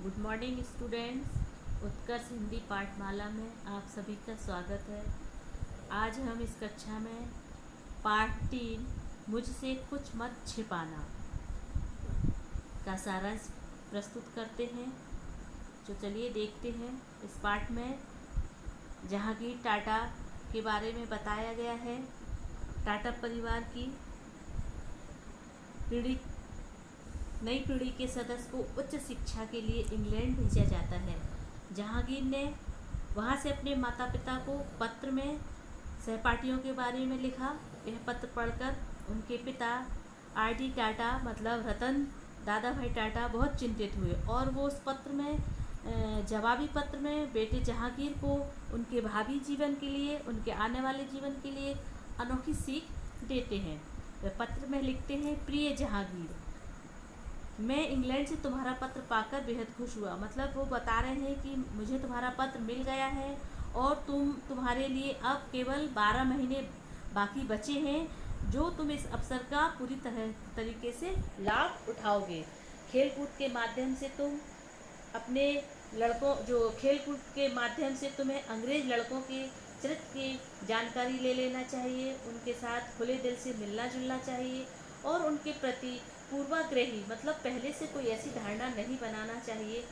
Good morning students. Utkarsh Hindi Pathmala में आप सभी का स्वागत है। आज हम इस कक्षा में पाठ 3 मुझसे कुछ मत छिपाना का सारांश प्रस्तुत करते हैं। तो चलिए देखते हैं। इस पाठ में जहांगीर टाटा के बारे में बताया गया है। टाटा परिवार की नई पीढ़ी के सदस्य को उच्च शिक्षा के लिए इंग्लैंड भेजा जाता है। जहांगीर ने वहां से अपने माता पिता को पत्र में सहपाठियों के बारे में लिखा। यह पत्र पढ़कर उनके पिता आर.डी. टाटा मतलब रतन दादा भाई टाटा बहुत चिंतित हुए और वो उस पत्र में जवाबी पत्र में बेटे जहांगीर को उनके भावी जीवन के लिए, उनके आने वाले जीवन के लिए अनोखी सीख देते हैं। वे पत्र में लिखते हैं, प्रिय जहांगीर, मैं इंग्लैंड से तुम्हारा पत्र पाकर बेहद खुश हुआ। मतलब वो बता रहे हैं कि मुझे तुम्हारा पत्र मिल गया है और तुम्हारे लिए अब केवल 12 महीने बाकी बचे हैं जो तुम इस अवसर का पूरी तरीके से लाभ उठाओगे। खेलकूद के माध्यम से तुम अपने खेलकूद के माध्यम से तुम्हें अंग्रेज लड़कों के चरित्र की जानकारी ले लेना चाहिए, उनके साथ खुले दिल से मिलना जुलना चाहिए और उनके प्रति पूर्वाग्रही मतलब पहले से कोई ऐसी धारणा नहीं बनाना चाहिए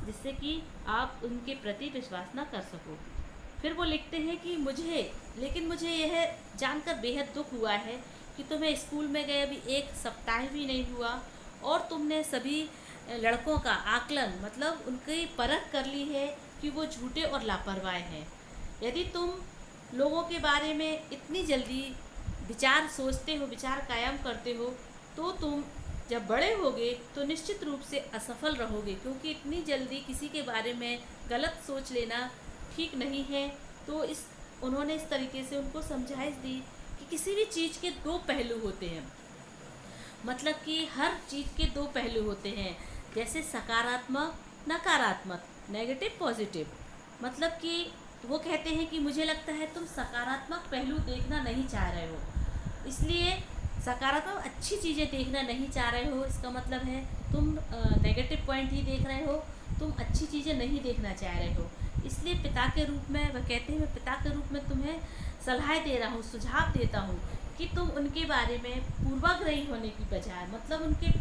जिससे कि आप उनके प्रति विश्वास ना कर सको। फिर वो लिखते हैं कि मुझे यह जानकर बेहद दुख हुआ है कि तुम्हें स्कूल में गए अभी एक सप्ताह भी नहीं हुआ और तुमने सभी लड़कों का आकलन मतलब उनकी परख कर ली है कि वो झूठे और लापरवाह हैं। यदि तुम लोगों के बारे में इतनी जल्दी विचार सोचते हो, विचार कायम करते हो, तो तुम जब बड़े होगे तो निश्चित रूप से असफल रहोगे, क्योंकि इतनी जल्दी किसी के बारे में गलत सोच लेना ठीक नहीं है। तो उन्होंने इस तरीके से उनको समझाइश दी कि किसी भी चीज़ के दो पहलू होते हैं, मतलब कि हर चीज़ के दो पहलू होते हैं, जैसे सकारात्मक नकारात्मक, नेगेटिव पॉजिटिव। मतलब कि वो कहते हैं कि मुझे लगता है तुम सकारात्मक पहलू देखना नहीं चाह रहे हो, इसलिए सकारात्मक अच्छी चीज़ें देखना नहीं चाह रहे हो, इसका मतलब है तुम नेगेटिव पॉइंट ही देख रहे हो, तुम अच्छी चीज़ें नहीं देखना चाह रहे हो। इसलिए पिता के रूप में वह कहते हैं, मैं पिता के रूप में तुम्हें सलाह दे रहा हूँ, सुझाव देता हूँ कि तुम उनके बारे में पूर्वाग्रही होने की बजाय मतलब उनके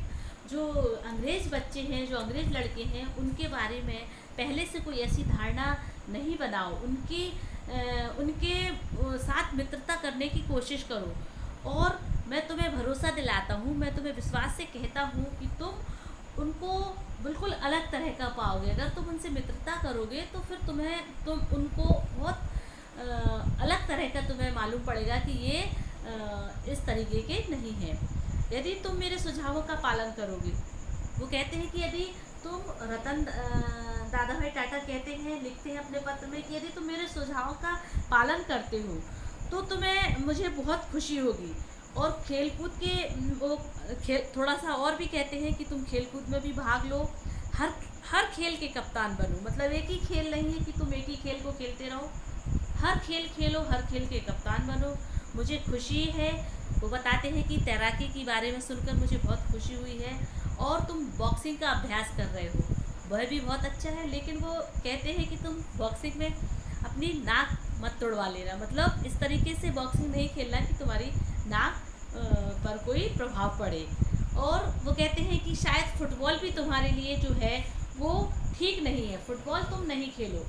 जो अंग्रेज़ बच्चे हैं, जो अंग्रेज़ लड़के हैं, उनके बारे में पहले से कोई ऐसी धारणा नहीं बनाओ, उनके साथ मित्रता करने की कोशिश करो। और मैं तुम्हें भरोसा दिलाता हूँ, मैं तुम्हें विश्वास से कहता हूँ कि तुम उनको बिल्कुल अलग तरह का पाओगे। अगर तुम उनसे मित्रता करोगे तो फिर तुम उनको बहुत अलग तरह का तुम्हें मालूम पड़ेगा कि ये इस तरीके के नहीं हैं। यदि तुम मेरे सुझावों का पालन करोगे, वो कहते हैं कि यदि तुम रतन दादा भाई टाटा कहते हैं, लिखते हैं अपने पत्र में कि यदि तुम मेरे सुझावों का पालन करते हो तो मुझे बहुत खुशी होगी। और खेलकूद के वो थोड़ा सा और भी कहते हैं कि तुम खेलकूद में भी भाग लो, हर खेल के कप्तान बनो। मतलब एक ही खेल नहीं है कि तुम एक ही खेल को खेलते रहो, हर खेल खेलो, हर खेल के कप्तान बनो। मुझे खुशी है, वो बताते हैं कि तैराकी के बारे में सुनकर मुझे बहुत खुशी हुई है और तुम बॉक्सिंग का अभ्यास कर रहे हो, वह भी बहुत अच्छा है। लेकिन वो कहते हैं कि तुम बॉक्सिंग में अपनी नाक मत तोड़वा लेना, मतलब इस तरीके से बॉक्सिंग नहीं खेलना कि तुम्हारी नाक पर कोई प्रभाव पड़े। और वो कहते हैं कि शायद फुटबॉल भी तुम्हारे लिए जो है वो ठीक नहीं है, फुटबॉल तुम नहीं खेलो,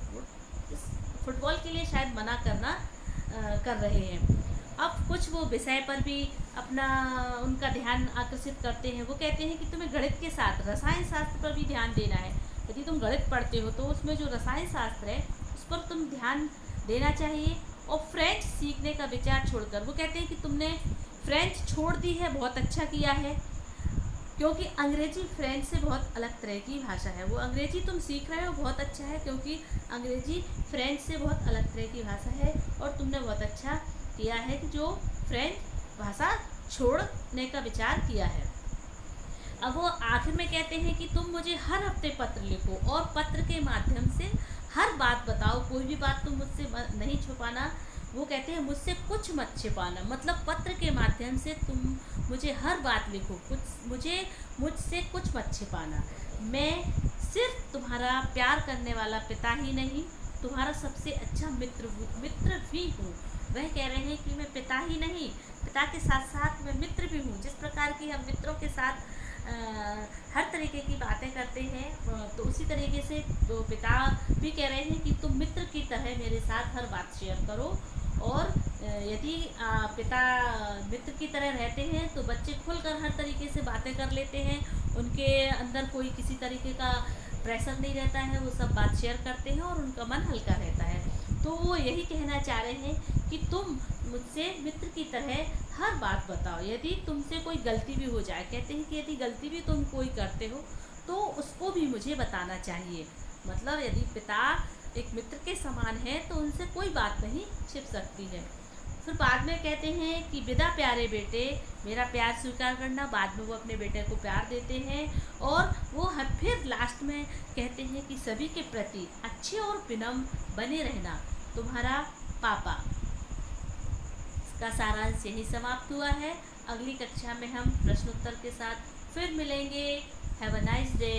फुटबॉल के लिए शायद मना कर रहे हैं। अब कुछ वो विषय पर भी अपना उनका ध्यान आकर्षित करते हैं। वो कहते हैं कि तुम्हें गणित के साथ रसायन शास्त्र पर भी ध्यान देना है। यदि तुम गणित पढ़ते हो तो उसमें जो रसायन शास्त्र है उस पर तुम ध्यान देना चाहिए। और फ्रेंच सीखने का विचार छोड़कर, वो कहते हैं कि तुमने फ्रेंच छोड़ दी है, बहुत अच्छा किया है, क्योंकि अंग्रेजी फ्रेंच से बहुत अलग तरह की भाषा है। वो अंग्रेजी तुम सीख रहे हो, बहुत अच्छा है, क्योंकि अंग्रेजी फ्रेंच से बहुत अलग तरह की भाषा है और तुमने बहुत अच्छा किया है कि जो फ्रेंच भाषा छोड़ने का विचार किया है। अब वो आखिर में कहते हैं कि तुम मुझे हर हफ्ते पत्र लिखो और पत्र के माध्यम से हर बात बताओ, कोई भी बात तुम मुझसे नहीं छुपाना। वो कहते हैं मुझसे कुछ मत छिपाना, मतलब पत्र के माध्यम से तुम मुझे हर बात लिखो, मुझसे कुछ मत छिपाना। मैं सिर्फ तुम्हारे तुम्हारा प्यार करने वाला पिता ही नहीं, तुम्हारा सबसे अच्छा मित्र भी हूँ। वह कह रहे हैं कि मैं पिता ही नहीं, पिता के साथ साथ मैं मित्र भी हूँ। जिस प्रकार की हम मित्रों के साथ हर तरीके की बातें करते हैं, तो उसी तरीके से तो पिता भी कह रहे हैं कि तुम मित्र की तरह मेरे साथ हर बात शेयर करो। और यदि पिता मित्र की तरह रहते हैं तो बच्चे खुलकर हर तरीके से बातें कर लेते हैं, उनके अंदर कोई किसी तरीके का प्रेशर नहीं रहता है, वो सब बात शेयर करते हैं और उनका मन हल्का रहता है। तो वो यही कहना चाह रहे हैं कि तुम मुझसे मित्र की तरह हर बात बताओ। यदि तुमसे कोई गलती भी हो जाए, कहते हैं कि यदि गलती भी तुम कोई करते हो तो उसको भी मुझे बताना चाहिए। मतलब यदि पिता एक मित्र के समान है तो उनसे कोई बात नहीं छिप सकती है। फिर बाद में कहते हैं कि विदा प्यारे बेटे, मेरा प्यार स्वीकार करना। बाद में वो अपने बेटे को प्यार देते हैं और वो फिर लास्ट में कहते हैं कि सभी के प्रति अच्छे और विनम्र बने रहना, तुम्हारा पापा। इसका सारांश यही समाप्त हुआ है। अगली कक्षा में हम प्रश्नोत्तर के साथ फिर मिलेंगे। Have a nice day.